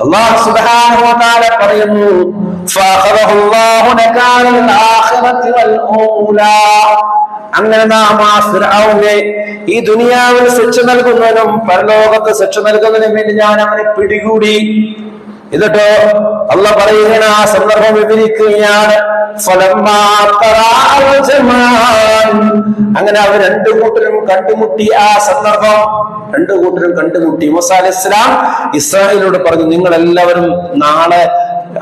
അല്ലാഹു സുബ്ഹാനഹു വ തആല പറയുന്നു, ഫഅഖദഹുല്ലാഹു നകാലൽ ആഖിറതി വൽ ഊലാ. അങ്ങനെ നാം ആ ഫിർഔനെ ഈ ദുനിയാവിൽ ശിക്ഷ നൽകുന്നതിനും പരലോകത്ത് ശിക്ഷ നൽകുന്നതിനും വേണ്ടി ഞാൻ അവനെ പിടികൂടി. എന്നിട്ടോ അള്ളാഹ് പറയുകയാണ്, ആ സന്ദർഭം വിവരിക്കുകയാണ്. അങ്ങനെ അവർ രണ്ടു കൂട്ടരും കണ്ടുമുട്ടി. ആ സന്ദർഭം രണ്ടു കൂട്ടരും കണ്ടുമുട്ടി. മൂസാ അലൈഹിസ്സലാം ഇസ്രായേലിനോട് പറഞ്ഞു, നിങ്ങൾ എല്ലാവരും നാളെ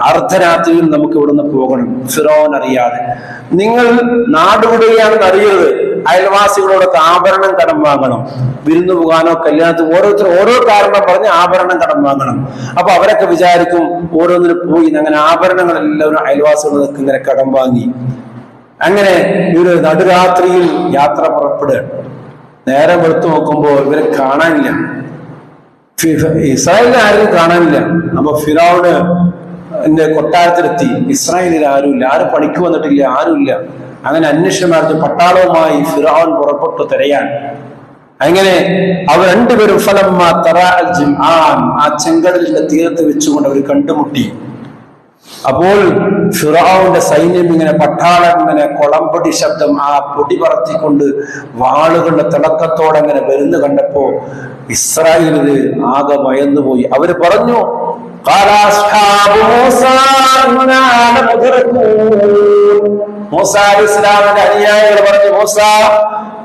അർദ്ധരാത്രിയിൽ നമുക്ക് ഇവിടുന്ന് പോകണം, ഫിറൗൻ അറിയാതെ. നിങ്ങൾ നാടുവിടുകയാണെന്ന് അറിയരുത്. അയൽവാസികളോടൊക്കെ ആഭരണം കടം വാങ്ങണം, വിരുന്നു പോകാനോ കല്യാണത്തിന് ഓരോരുത്തരും ഓരോ കാരണം പറഞ്ഞ് ആഭരണം കടം വാങ്ങണം. അപ്പൊ അവരൊക്കെ വിചാരിക്കും ഓരോന്നിനും പോയി. അങ്ങനെ ആഭരണങ്ങൾ എല്ലാവരും അയൽവാസികളൊക്കെ ഇങ്ങനെ കടം വാങ്ങി. അങ്ങനെ ഒരു നടുരാത്രിയിൽ യാത്ര പുറപ്പെടുകയാണ്. നേരം വെളുത്തു നോക്കുമ്പോ ഇവരെ കാണാനില്ല, ഇസ്രായേലിനെ ആരും കാണാനില്ല. അപ്പൊ ഫിറൗന് എന്റെ കൊട്ടാരത്തിലെത്തി. ഇസ്രായേലിൽ ആരുമില്ല, ആരും പണിക്ക് വന്നിട്ടില്ല, ആരുമില്ല. അങ്ങനെ അന്വേഷണമായിരുന്നു. പട്ടാളവുമായി ഫിറഔൻ പുറപ്പെട്ടു തിരയാൻ. അങ്ങനെ അവർ രണ്ടുപേരും ആ ചെങ്കടലിന്റെ തീരത്ത് വെച്ചുകൊണ്ട് അവർ കണ്ടുമുട്ടി. അപ്പോൾ ഫിറഔന്റെ സൈന്യം ഇങ്ങനെ, പട്ടാളം ഇങ്ങനെ കൊളമ്പൊടി ശബ്ദം, ആ പൊടി പറത്തിക്കൊണ്ട് വാളുകളുടെ തിളക്കത്തോടെ അങ്ങനെ വരുന്നു കണ്ടപ്പോ ഇസ്രായേലിന് ആകെ ഭയന്നുപോയി. അവര് പറഞ്ഞു, മൂസാ അലൈഹിസ്സലാമിന്റെ അനുയായികൾ പറഞ്ഞു, മൂസാ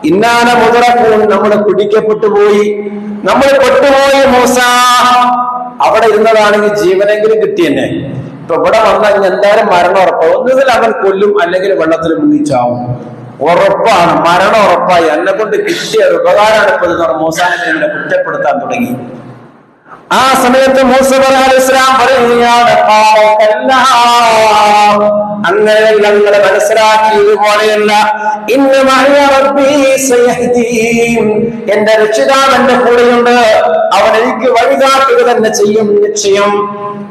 ഇന്നാന മുദറകൂൻ, നമ്മൾ പിടിക്കപ്പെട്ടു പോയി, നമ്മൾ പെട്ടുപോയി മൂസാ. അവിടെ ഇരുന്നതാണെങ്കിൽ ജീവനെങ്കിലും കിട്ടിയെന്നെ. ഇപ്പൊ ഇവിടെ വന്നാൽ എന്തായാലും മരണം ഉറപ്പാണ്. ഒന്നുകിൽ അവൻ കൊല്ലും, അല്ലെങ്കിൽ വെള്ളത്തിൽ മുങ്ങിച്ചാവും. ഉറപ്പാണ്, മരണം ഉറപ്പായി. എന്നെ കൊണ്ട് കിട്ടിയ ഒരു ഉപകാരമാണ് ഇപ്പൊ എന്ന് പറഞ്ഞ മൂസാനെ ഇങ്ങനെ കുറ്റപ്പെടുത്താൻ തുടങ്ങി. ആ സമയത്ത് മൂസ അലൈഹിസ്സലാം പറയുകയാണ്, അങ്ങനെ ഞങ്ങൾ മനസ്സിലാക്കിയതുപോലെയല്ല, എന്റെ രക്ഷിതാവ് എന്റെ കൂടെയുണ്ട്, അവൻ എനിക്ക് വഴികാട്ടുക തന്നെ ചെയ്യും. നിശ്ചയം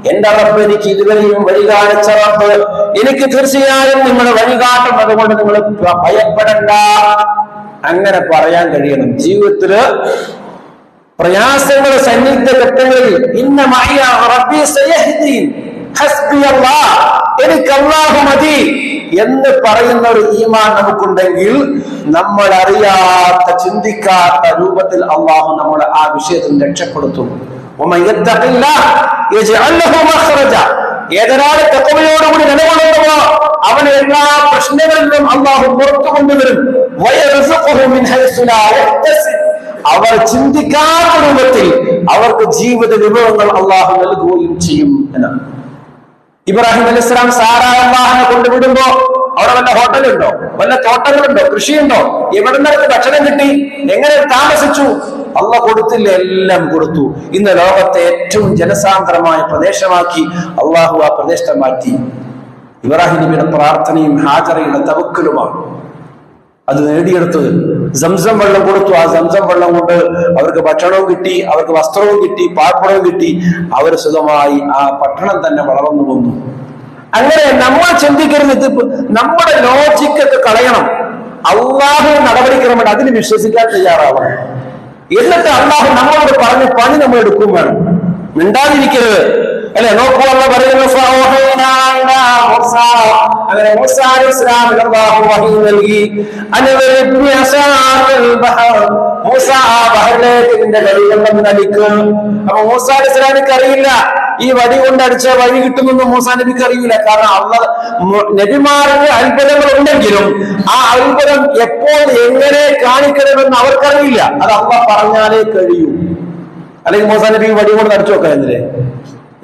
എന്റെ റബ്ബ് എനിക്ക് ഇതുവരെയും വഴികാണിച്ച റബ്ബ് എനിക്ക് തീർച്ചയായും നിങ്ങൾ വഴികാട്ടും. അതുകൊണ്ട് നിങ്ങൾ ഭയപ്പെടണ്ട. അങ്ങനെ പറയാൻ കഴിയണം. ജീവിതത്തില് പ്രയാസങ്ങൾ, സന്നിഗ്ധ ഘട്ടങ്ങളിൽ ഹസ്ബി അല്ലാഹ്, എനിക്ക് അല്ലാഹു മതി എന്ന് പറയുന്ന ഒരു ഈമാൻ നമുക്കുണ്ടെങ്കിൽ നമ്മൾ അറിയാത്ത ചിന്തിക്കാത്ത രൂപത്തിൽ അള്ളാഹു നമ്മളെ ആ വിഷയത്തിൽ രക്ഷപ്പെടുത്തും. ഏതൊരാള് തഖ്വയോടുകൂടി നിലകൊള്ളുന്നുവോ അവന് എല്ലാ പ്രശ്നങ്ങളിൽ നിന്നും അള്ളാഹു പുറത്തു കൊണ്ടുവരും. അവർ ചിന്തിക്കാത്ത രൂപത്തിൽ അവർക്ക് ജീവിത വിഭവങ്ങൾ അള്ളാഹു നൽകുകയും ചെയ്യും എന്നാണ്. ഇബ്രാഹിം അലൈഹിസ്സലാം സാറാ അള്ളാഹിനെ കൊണ്ടുവിടുമ്പോ അവിടെ വല്ല ഹോട്ടലുണ്ടോ, വല്ല തോട്ടങ്ങളുണ്ടോ, കൃഷിയുണ്ടോ, എവിടെ നിന്നൊക്കെ ഭക്ഷണം കിട്ടി, എങ്ങനെ താമസിച്ചു? അള്ളാഹ് കൊടുത്തില്ല, എല്ലാം കൊടുത്തു. ഇന്ന് ലോകത്തെ ഏറ്റവും ജനസാന്ദ്രമായ പ്രദേശമാക്കി അള്ളാഹു ആ പ്രദേശത്തെ മാറ്റി. ഇബ്രാഹിം നബിയുടെ പ്രാർത്ഥനയും ഹാജറയുടെ തവക്കലുമാണ് അത് നേടിയെടുത്തത്. സംസം വെള്ളം കൊടുത്തു. ആ സംസം വെള്ളം കൊണ്ട് അവർക്ക് ഭക്ഷണവും കിട്ടി, അവർക്ക് വസ്ത്രവും കിട്ടി, പാർപ്പിടവും കിട്ടി. അവർ സുഖമായി ആ പട്ടണം തന്നെ വളർന്നു വന്നു. അങ്ങനെ നമ്മൾ ചിന്തിക്കരുത്, ഇത് നമ്മുടെ ലോജിക്കൊക്കെ കളയണം. അള്ളാഹു നടപടിക്രമം അതിന് വിശ്വസിക്കാൻ തയ്യാറാവണം. എന്നിട്ട് അള്ളാഹു നമ്മളോട് പറഞ്ഞ പണി നമ്മൾ എടുക്കും വേണം, മിണ്ടാതിരിക്കരുത്. അല്ലെ, നോക്കൂ, അള്ളാഹു പറയുന്നു അങ്ങനെ മൂസാ അലൈഹിസ്സലാമിന് അല്ലാഹു വഹി നൽകി. മൂസ ബഹറിലേക്ക് നിന്റെ വടി കൊണ്ടെന്ന് നടിക്കും. അപ്പൊ മൂസാ അലൈഹിസ്സലാമിക്ക് അറിയില്ല ഈ വടി കൊണ്ട് അടിച്ച വഴി കിട്ടുമെന്ന് മൂസാ നബിക്ക് അറിയില്ല. കാരണം അള്ളാഹ് നബിമാരുടെ അത്ഭുതങ്ങൾ ഉണ്ടെങ്കിലും ആ അത്ഭുതം എപ്പോൾ എങ്ങനെ കാണിക്കണമെന്ന് അവർക്കറിയില്ല. അത് അള്ളാഹ് പറഞ്ഞാലേ കഴിയൂ. അല്ലെങ്കിൽ മൂസാ നബി വടി കൊണ്ട് അടിച്ചു നോക്കാം. എന്തിനെ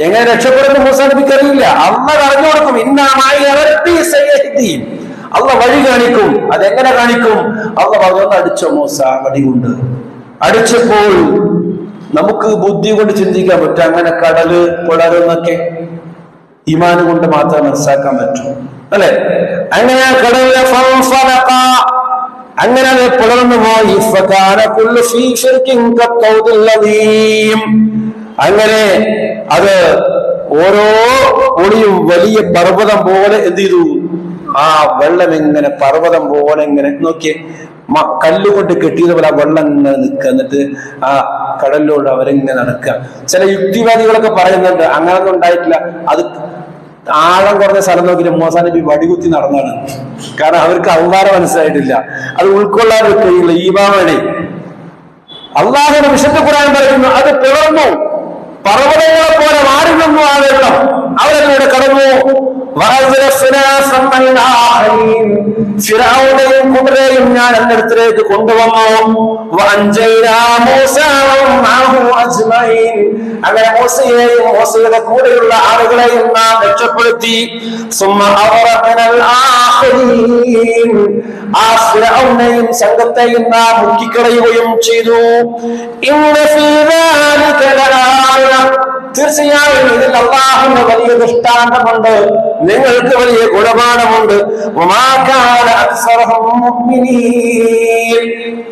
എങ്ങനെ രക്ഷപ്പെടുന്ന മൂസാ നബിക്ക് അറിയില്ല. അള്ളാഹ് പറഞ്ഞു കൊടുക്കും. അള്ളാഹ് വഴി കാണിക്കും. അതെങ്ങനെ കാണിക്കും? അള്ളാഹ് പറഞ്ഞു അടിച്ചോ മൂസ വടി കൊണ്ട്. അടിച്ചപ്പോൾ നമുക്ക് ബുദ്ധി കൊണ്ട് ചിന്തിക്കാൻ പറ്റും അങ്ങനെ കടല് പുളരുന്നൊക്കെ ഈമാൻ കൊണ്ട് മാത്രം മനസ്സിലാക്കാൻ പറ്റും, അല്ലെ? അങ്ങനെ കടലിലെ അങ്ങനെ അത് പുലർന്നു പോയി. അങ്ങനെ അത് ഓരോ ഒളിയും വലിയ പർവ്വതം പോലെ എന്ത് ചെയ്തു? ആ വെള്ളം എങ്ങനെ പർവ്വതം പോലെ എങ്ങനെ നോക്കിയേ, കല്ലുകൊണ്ട് കെട്ടിയതുപോലെ ആ വെള്ളം ഇങ്ങനെ നിൽക്കുക. എന്നിട്ട് ആ കടലിലൂടെ അവരെങ്ങനെ നടക്കുക. ചില യുക്തിവാദികളൊക്കെ പറയുന്നുണ്ട് അങ്ങനൊന്നും ഉണ്ടായിട്ടില്ല, അത് ആഴം കുറഞ്ഞ സ്ഥലം നോക്കിയിട്ട് മൂസാ നബി വടികുത്തി നടന്നാണ്. കാരണം അവർക്ക് അള്ളാഹ് മനസ്സിലായിട്ടില്ല, അത് ഉൾക്കൊള്ളാൻ കഴിയില്ല. ഈ ഭാവനെ അള്ളാഹുവിന്റെ വിശുദ്ധ ഖുർആൻ പറയുന്നു, അത് പിളർന്നു, പർവ്വതങ്ങളെ പോലെ മാറി നിന്നു ആ വെള്ളം. അവരതിലൂടെ കടന്നു. ഫിർഔനെയും കുബറയെയും ഞാൻ എന്റെ അടുത്തേക്ക് കൊണ്ടുവന്നു. അങ്ങനെ മൂസയെയും മൂസയുടെ കൂടെയുള്ള ആളുകളെയും നാം രക്ഷപ്പെടുത്തി. ആ ഫിർഔനെയും സംഘത്തെയും നാം മുക്കിക്കളയുകയും ചെയ്തു. തീർച്ചയായും ഇതിൽ അല്ലാഹുവിന്റെ വലിയ ദൃഷ്ടാന്തമുണ്ട്, നിങ്ങൾക്ക് വലിയ ഗുണപാഠമുണ്ട്.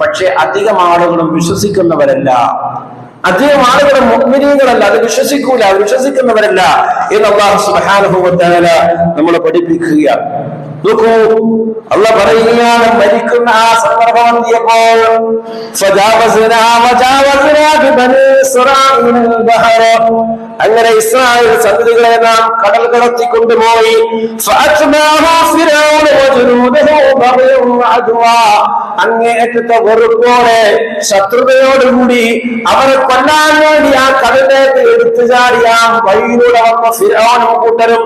പക്ഷെ അധികം ആളുകളും വിശ്വസിക്കുന്നവരല്ല. അധികം ആളുകളും മുഅ്മിനീങ്ങളല്ല, അത് വിശ്വസിക്കൂല, അത് വിശ്വസിക്കുന്നവരല്ല എന്ന് അല്ലാഹു സുബ്ഹാനഹു വ തആല നമ്മളെ പഠിപ്പിക്കുകയാണ്. നോക്കൂ, അല്ലാഹ് പറയുകയാണ്, മരിക്കുന്ന ആ സന്ദർഭം എത്തിയപ്പോൾ അങ്ങനെ ഇസ്രായേൽ സന്തതികളെ നാം കടൽ കടത്തി കൊണ്ടുപോയി. അങ്ങേയറ്റത്തെ വെറുപ്പോടെ ശത്രുതയോടുകൂടി അവരെ കൊല്ലാൻ വേണ്ടി ആ കടലിലേക്ക് എടുത്തു ചാടിയ വഴിയിലൂടെ വന്ന ഫിർഔനും കൂട്ടരും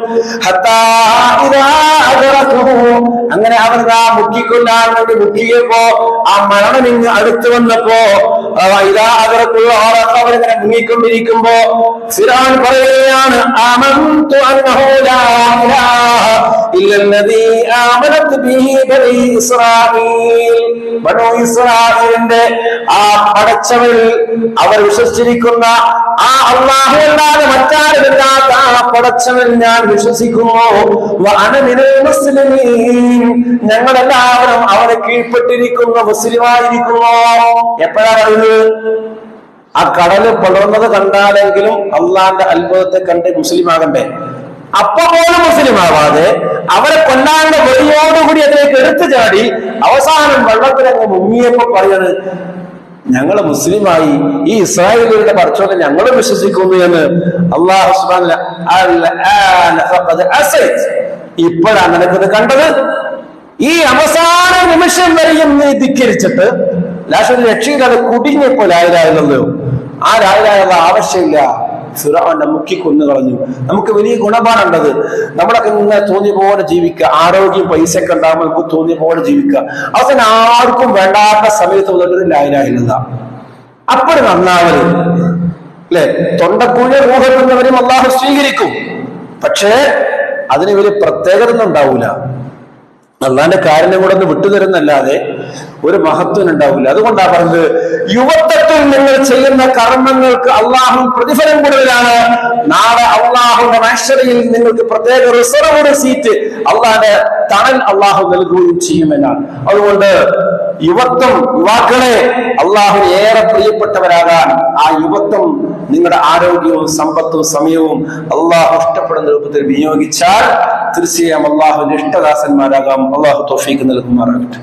അങ്ങനെ അവർ മുക്കിക്കൊല്ലാൻ വേണ്ടി മുക്കിയപ്പോ ആ മരണം ഇങ്ങ് അടുത്തു വന്നപ്പോ ഇതാ അവരക്കുള്ള അവരിങ്ങനെ മുങ്ങിക്കൊണ്ടിരിക്കുമ്പോ ഫിർഔൻ പറയുകയാണ്, ആമന്തു അന്നഹു ലാ ഇലാഹ ഇല്ലല്ലദീ ആമനത് ബിഹി ബനീ ഇസ്രായീൽ. ബനൂ ഇസ്രായേലിന്റെ ആ പടച്ചവരിൽ അവർ വിശ്വസിച്ചിരിക്കുന്ന ആ അല്ലാഹു അല്ലാതെ മറ്റാരുമില്ലാത്ത ആ പടച്ചവൻ ഞാൻ വിശ്വസിക്കുന്നു. വഅന മിനൽ മുസ്ലിമീൻ, ഞങ്ങളെല്ലാവരും അവരെ കീഴ്പ്പെട്ടിരിക്കുന്ന മുസ്ലിമായിരിക്കുന്നു. എപ്പോഴാ പറയുന്നത്? ആ കടല് പടർന്നത് കണ്ടാലെങ്കിലും അള്ളാന്റെ അത്ഭുതത്തെ കണ്ട് മുസ്ലിം ആകണ്ടേ? അപ്പൊ പോലും മുസ്ലിം ആവാതെ അവരെ കൊല്ലാനുള്ള വെളിയോടുകൂടി അതിലേക്ക് എടുത്തു ചാടി അവസാനം വെള്ളത്തിലങ്ങ് മുങ്ങിയപ്പോ പറയാണ്, ഞങ്ങൾ മുസ്ലിമായി, ഈ ഇസ്രായേലിയുടെ പടച്ചോനെ ഞങ്ങളും വിശ്വസിക്കുന്നു എന്ന് അല്ലാഹു സുബ്ഹാനഹു ഇപ്പോഴാണ് നിനക്കത് കണ്ടത്. ഈ അവസാന നിമിഷം വരെയും നീ ധിക്കരിച്ചിട്ട് ലാസ്റ്റ് രക്ഷയില്ലാതെ കുടുങ്ങിയപ്പോ ലായിലായല്ലോ. ആ ലായിലായുള്ള ആവശ്യമില്ല, ഫിറഔനെ മുക്കി കൊന്നു കളഞ്ഞു. നമുക്ക് വലിയ ഗുണപാടുണ്ടത്. നമ്മളൊക്കെ ഇങ്ങനെ തോന്നിയ പോലെ ജീവിക്കുക, ആരോഗ്യം പൈസയൊക്കെ ഉണ്ടാകുമ്പോൾ നമുക്ക് തോന്നിയ പോലെ ജീവിക്കുക. അവസാനം ആർക്കും വേണ്ടാത്ത സമയത്ത് വന്നിട്ട് ലായിലായില്ല. അപ്പോൾ നന്നാവല് അല്ലെ, തൊണ്ടക്കുഴി ഊഹത്തുന്നവരും അള്ളാഹു സ്വീകരിക്കും. പക്ഷേ അതിന് വലിയ പ്രത്യേകത ഒന്നും ഉണ്ടാവൂല. അള്ളാന്റെ കാര്യം കൂടെ ഒന്ന് വിട്ടുതരുന്നല്ലാതെ ഒരു മഹത്വം ഉണ്ടാവില്ല. അതുകൊണ്ടാണ് പറഞ്ഞത്, യുവത്വത്തിൽ നിങ്ങൾ ചെയ്യുന്ന കർമ്മങ്ങൾക്ക് അള്ളാഹു പ്രതിഫലം കൂടുതലാണ്. നാളെ അള്ളാഹുന്റെ മഹ്ശറിൽ നിങ്ങൾക്ക് പ്രത്യേക റിസർവ്ഡ് സീറ്റ്, അള്ളാന്റെ തണൽ അള്ളാഹു നൽകുകയും ചെയ്യുമെന്നാണ്. അതുകൊണ്ട് യുവാക്കളെ അള്ളാഹു ഏറെ പ്രിയപ്പെട്ടവരാകാൻ ആ യുവത്വം നിങ്ങളുടെ ആരോഗ്യവും സമ്പത്തും സമയവും അള്ളാഹു ഇഷ്ടപ്പെടുന്ന രൂപത്തിൽ വിനിയോഗിച്ചാൽ തീർച്ചയായും അള്ളാഹുവിന്റെ ഇഷ്ടദാസന്മാരാകാം. അള്ളാഹു തൗഫീഖ് നൽകുമാറാകട്ടെ.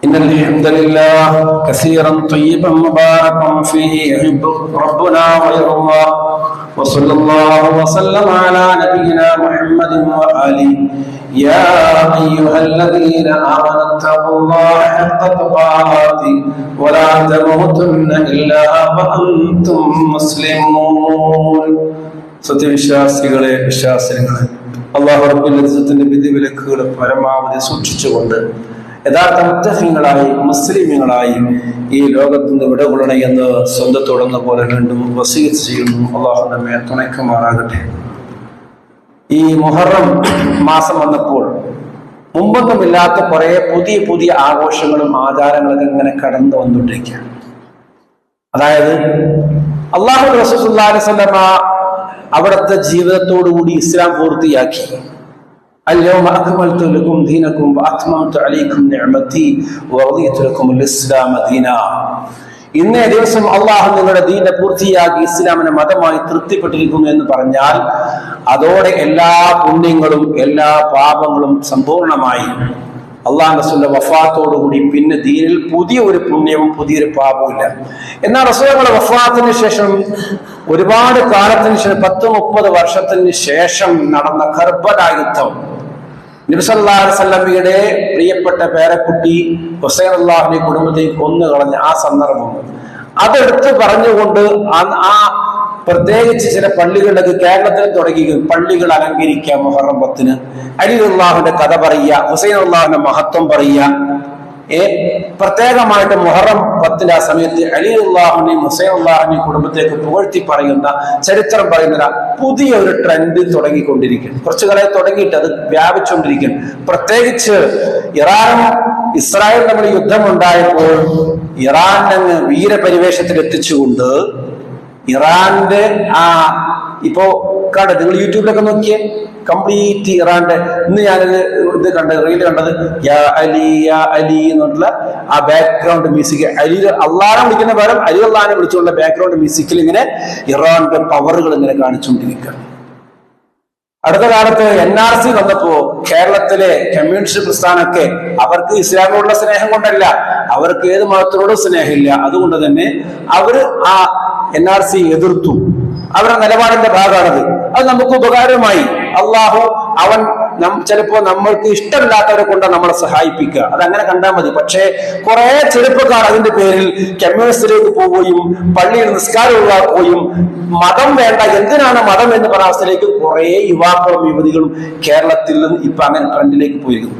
إن الحمد لله كثيرا طيبا مباركا فيه يحب ربنا ويرضى وصلى الله وسلم على نبينا محمد وآله يا أيها الذين آمنوا اتقوا الله حق تقاته ولا تموتن إلا وأنتم مسلمون. സത്യവിശ്വാസികളെ, വിശ്വാസികളെ, അല്ലാഹു റബ്ബുൽ ഇസ്സത്തിന്റെ വിധിവിലക്കുകൾ പരമാവധി സൂക്ഷിച്ചുകൊണ്ട് യഥാർത്ഥ മുത്തഖീങ്ങളായി മുസ്ലിമീങ്ങളായി ഈ ലോകത്ത് നിന്ന് വിടകൊള്ളണേ എന്ന് സ്വന്തത്തോടുന്ന പോലെ വീണ്ടും വസീയത്ത് ചെയ്യുന്നു. അല്ലാഹു നമ്മെ തുണയ്ക്കുമാറാകട്ടെ. ഈ മുഹറം മാസം വന്നപ്പോൾ മുമ്പൊന്നുമില്ലാത്ത കുറെ പുതിയ പുതിയ ആഘോഷങ്ങളും ആചാരങ്ങളൊക്കെ ഇങ്ങനെ കടന്നു വന്നുകൊണ്ടിരിക്കുകയാണ്. അതായത് അല്ലാഹു റസൂൽ സല്ലല്ലാഹു അലൈഹി വസല്ലമ അവിടുത്തെ ജീവിതത്തോടുകൂടി ഇസ്ലാം പൂർത്തിയാക്കി. اليوم أكملت لكم دينكم وأتممت عليكم نعمتي ورضيت لكم الإسلام دينا. ഇന്നേ ദിവസം അള്ളാഹു നിങ്ങളുടെ ദീനെ പൂർത്തിയാക്കി ഇസ്ലാമിനെ മതമായി തൃപ്തിപ്പെട്ടിരിക്കുന്നു എന്ന് പറഞ്ഞാൽ അതോടെ എല്ലാ പുണ്യങ്ങളും എല്ലാ പാപങ്ങളും സമ്പൂർണമായി. അള്ളാഹു റസൂലിന്റെ വഫാത്തോടുകൂടി പിന്നെ ദീനിൽ പുതിയ ഒരു പുണ്യവും പുതിയൊരു പാപവും ഇല്ല. എന്നാൽ റസൂലുള്ളാഹിയുടെ വഫാത്തിന് ശേഷം ഒരുപാട് കാലത്തിന് ശേഷം 10-30 വർഷത്തിന് ശേഷം നടന്ന കർബല യുദ്ധം, നബി സല്ലല്ലാഹു അലൈഹി വസല്ലമയുടെ പ്രിയപ്പെട്ട പേരക്കുട്ടി ഹുസൈൻ അള്ളാഹുവിന്റെ കുടുംബത്തെ കൊന്നു കളഞ്ഞ ആ സന്ദർഭം അതെടുത്ത് പറഞ്ഞുകൊണ്ട് ആ പ്രത്യേകിച്ച് ചില പള്ളികളിലൊക്കെ കേരളത്തിൽ തുടങ്ങി പള്ളികൾ അലങ്കരിക്കുക. മുഹറം 10 അലി അള്ളാഹുവിന്റെ കഥ പറയുക, ഹുസൈൻ അള്ളാഹുവിന്റെ മഹത്വം പറയുക. പ്രത്യേകമായിട്ട് മുഹറം 10 ആ സമയത്ത് അലി അള്ളാഹുവിനെയും ഹുസൈൻ അള്ളാഹുവിനെയും കുടുംബത്തേക്ക് പുകഴ്ത്തി പറയുന്ന, ചരിത്രം പറയുന്ന പുതിയ ഒരു ട്രെൻഡ് തുടങ്ങിക്കൊണ്ടിരിക്കുന്നു. കുറച്ചു കാലം തുടങ്ങിയിട്ട് അത് വ്യാപിച്ചുകൊണ്ടിരിക്കുന്നു. പ്രത്യേകിച്ച് ഇറാനും ഇസ്രായേലും തമ്മിൽ യുദ്ധമുണ്ടായപ്പോൾ ഇറാൻ അങ്ങ് വീരപരിവേഷത്തിൽ എത്തിച്ചുകൊണ്ട് ഇറാന്റെ ഇപ്പോ കണ്ടത്, നിങ്ങൾ യൂട്യൂബിലൊക്കെ നോക്കിയേ, കംപ്ലീറ്റ് ഇറാന്റെ ഇന്ന് ഞാനത് ഇത് കണ്ടത്, റീല് കണ്ടത്, യാ അലി യാ അലി എന്നുള്ള ആ ബാക്ക്ഗ്രൗണ്ട് മ്യൂസിക്, അലി അള്ളാഹനെ വിളിക്കുന്ന പകരം അലി അള്ളാഹനെ വിളിച്ചുകൊണ്ട് ബാക്ക്ഗ്രൗണ്ട് മ്യൂസിക്കിൽ ഇങ്ങനെ ഇറാന്റെ പവറുകൾ ഇങ്ങനെ കാണിച്ചുകൊണ്ടിരിക്കുക. അടുത്ത കാലത്ത് NRC വന്നപ്പോ കേരളത്തിലെ കമ്മ്യൂണിസ്റ്റ് പ്രസ്ഥാനമൊക്കെ അവർക്ക് ഇസ്ലാമിനോടുള്ള സ്നേഹം കൊണ്ടല്ല, അവർക്ക് ഏത് മതത്തിനോടും സ്നേഹമില്ല. അതുകൊണ്ട് തന്നെ അവര് ആ NRC എതിർത്തു. അവരുടെ നിലപാടിന്റെ ഭാഗമാണത്. അത് നമുക്ക് ഉപകാരമായി. അള്ളാഹു അവൻ ചിലപ്പോ നമ്മൾക്ക് ഇഷ്ടമില്ലാത്തവരെ കൊണ്ടാണ് നമ്മളെ സഹായിപ്പിക്കുക. അതങ്ങനെ കണ്ടാൽ മതി. പക്ഷേ കുറെ ചെറുപ്പക്കാർ അതിന്റെ പേരിൽ കമ്മ്യൂണിസ്റ്റിലേക്ക് പോവുകയും പള്ളിയിൽ നിസ്കാരം ഒഴിവാക്കുകയും മതം വേണ്ട, എന്തിനാണ് മതം എന്ന് പറഞ്ഞ അവസ്ഥയിലേക്ക് കുറെ യുവാക്കളും യുവതികളും കേരളത്തിൽ നിന്ന് ഇപ്പൊ അങ്ങനെ ട്രെൻഡിലേക്ക് പോയിരിക്കുന്നു.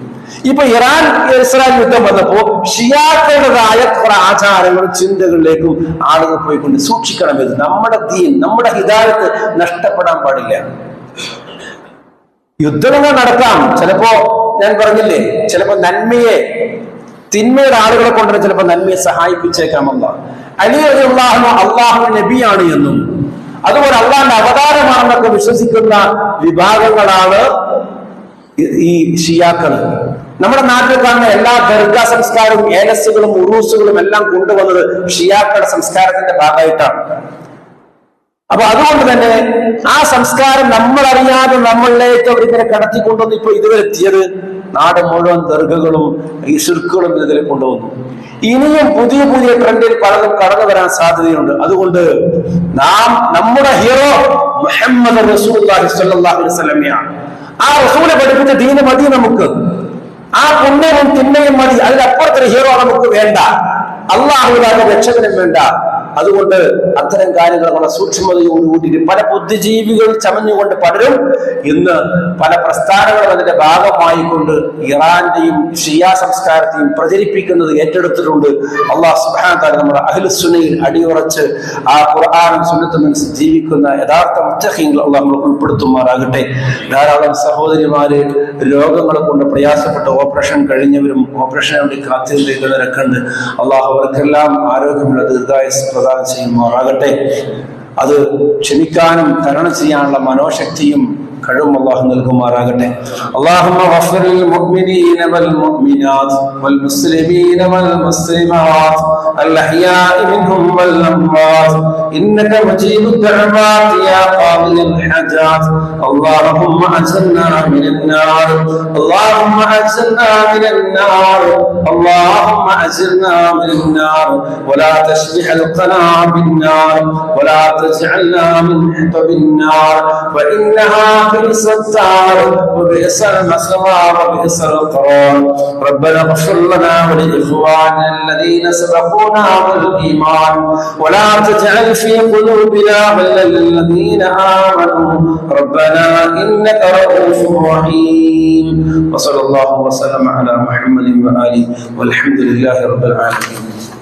ഇപ്പൊ ഇറാൻ ഇസ്രായേൽ യുദ്ധം വന്നപ്പോ ഷിയാക്കളുടേതായ കുറെ ആചാരങ്ങളും ചിന്തകളിലേക്കും ആളുകൾ പോയിക്കൊണ്ട് സൂക്ഷിക്കണം. ഇത് നമ്മുടെ ദീൻ, നമ്മുടെ ഹിദായത്ത് നഷ്ടപ്പെടാൻ പാടില്ല. യുദ്ധങ്ങൾ നടക്കാം. ചിലപ്പോ ഞാൻ പറഞ്ഞില്ലേ, ചിലപ്പോ തിന്മയുടെ ആളുകളെ കൊണ്ടുവന്ന് ചിലപ്പോ നന്മയെ സഹായിപ്പിച്ചേക്കാമല്ല. അലി റളിയല്ലാഹു അള്ളാഹു നബിയാണ് എന്നും അതുപോലെ അള്ളാഹിന്റെ അവതാരമാണെന്നൊക്കെ വിശ്വസിക്കുന്ന വിഭാഗങ്ങളാണ് ഈ ഷിയാക്കള്. നമ്മുടെ നാട്ടിൽ കാണുന്ന എല്ലാ ദർഗാ സംസ്കാരവും ഏലസുകളും ഉറൂസുകളും എല്ലാം കൊണ്ടുവന്നത് ഷിയാക്കളുടെ സംസ്കാരത്തിന്റെ ഭാഗമായിട്ടാണ്. അപ്പൊ അതുകൊണ്ട് തന്നെ ആ സംസ്കാരം നമ്മളറിയാതെ നമ്മളിലേക്ക് അവരിങ്ങനെ കടത്തിക്കൊണ്ടുവന്ന് ഇപ്പൊ ഇതുവരെ എത്തിയത് നാട് മുഴുവൻ ദർഗകളും ഈ ശിർക്കുകളും ഇതിൽ കൊണ്ടുവന്നു. ഇനിയും പുതിയ പുതിയ ട്രെൻഡിൽ പലതും കടന്നു വരാൻ സാധ്യതയുണ്ട്. അതുകൊണ്ട് നാം നമ്മുടെ ഹീറോ മുഹമ്മദ് റസൂലുള്ളാഹി സ്വല്ലല്ലാഹു അലൈഹി വസല്ലമയാണ്. ആ റസൂലെ പഠിപ്പിച്ച ദീന് മതി നമുക്ക്. ആ പുണ്യവും തിന്മയും മതി. അതിലപ്പുറത്തൊരു ഹീറോ നമുക്ക് വേണ്ട. അള്ളാഹുവിന്റെ രക്ഷകനും വേണ്ട. അതുകൊണ്ട് അത്തരം കാര്യങ്ങൾ വളരെ സൂക്ഷ്മതയോടുകൂടി പല ബുദ്ധിജീവികൾ ചമഞ്ഞുകൊണ്ട് പലരും ഇന്ന് പല പ്രസ്ഥാനങ്ങളും അതിന്റെ ഭാഗമായി കൊണ്ട് ഇറാന്റെയും ഷിയ സംസ്കാരത്തെയും പ്രചരിപ്പിക്കുന്നത് ഏറ്റെടുത്തിട്ടുണ്ട്. അള്ളാഹു സുബ്ഹാനഹു വ തആല നമ്മുടെ അഹ്ലു സുന്നയിൽ അടിയുറച്ച് ആ ഖുർആനും സുന്നത്തും അനുസരിച്ച് ജീവിക്കുന്ന യഥാർത്ഥ മുത്തഖീങ്ങൾ അള്ളാഹു ഉൾപ്പെടുത്തുമാറാകട്ടെ. ധാരാളം സഹോദരിമാര് രോഗങ്ങളെ കൊണ്ട് പ്രയാസപ്പെട്ട് ഓപ്പറേഷൻ കഴിഞ്ഞവരും ഓപ്പറേഷന് വേണ്ടി കാത്തിരിക്കുന്നവരൊക്കെ ഉണ്ട്. അള്ളാഹു അവർക്കെല്ലാം ആരോഗ്യമുള്ള ദീർഘായുസ്സ് പ്രദാനം ചെയ്യുമാറാകട്ടെ. അത് ക്ഷമിക്കാനും തരണം ചെയ്യാനുള്ള മനോശക്തിയും കഴിവും അല്ലാഹു നൽകുമാറാകട്ടെ. അല്ലാഹുമ്മ ഗഫിർ ലിൽ മുഅ്മിനീന വൽ മുഅ്മിനാത്ത് വൽ മുസ്ലിമീന വൽ മുസ്ലിമാത്ത് അൽ അഹ്യാഇ മിൻഹും വൽ അംവാത്ത് ഇന്നക മുജീബുദ് ദഅവാത് യാ ഖാദിയൽ ഹജാത്ത്. അല്ലാഹുമ്മ അജ്ർനാ മിനൻ നാർ അല്ലാഹുമ്മ അജ്ർനാ മിനൻ നാർ അല്ലാഹുമ്മ അജ്ർനാ മിനൻ നാർ വലാ തശ്ബിഹൽ ഖനാ ബിൻ നാർ വലാ തജ്അൽനാ മിൻ ഹതബിൻ നാർ ഫഇന്നഹാ بئس الدار وبئس المثوى وبئس القرار. ربنا اغفر لنا ولإخواننا الذين سبقونا بالإيمان ولا تجعل في قلوبنا غلا للذين آمنوا ربنا إنك رؤوف رحيم. وصلى الله وسلم على محمد وآله والحمد لله رب العالمين.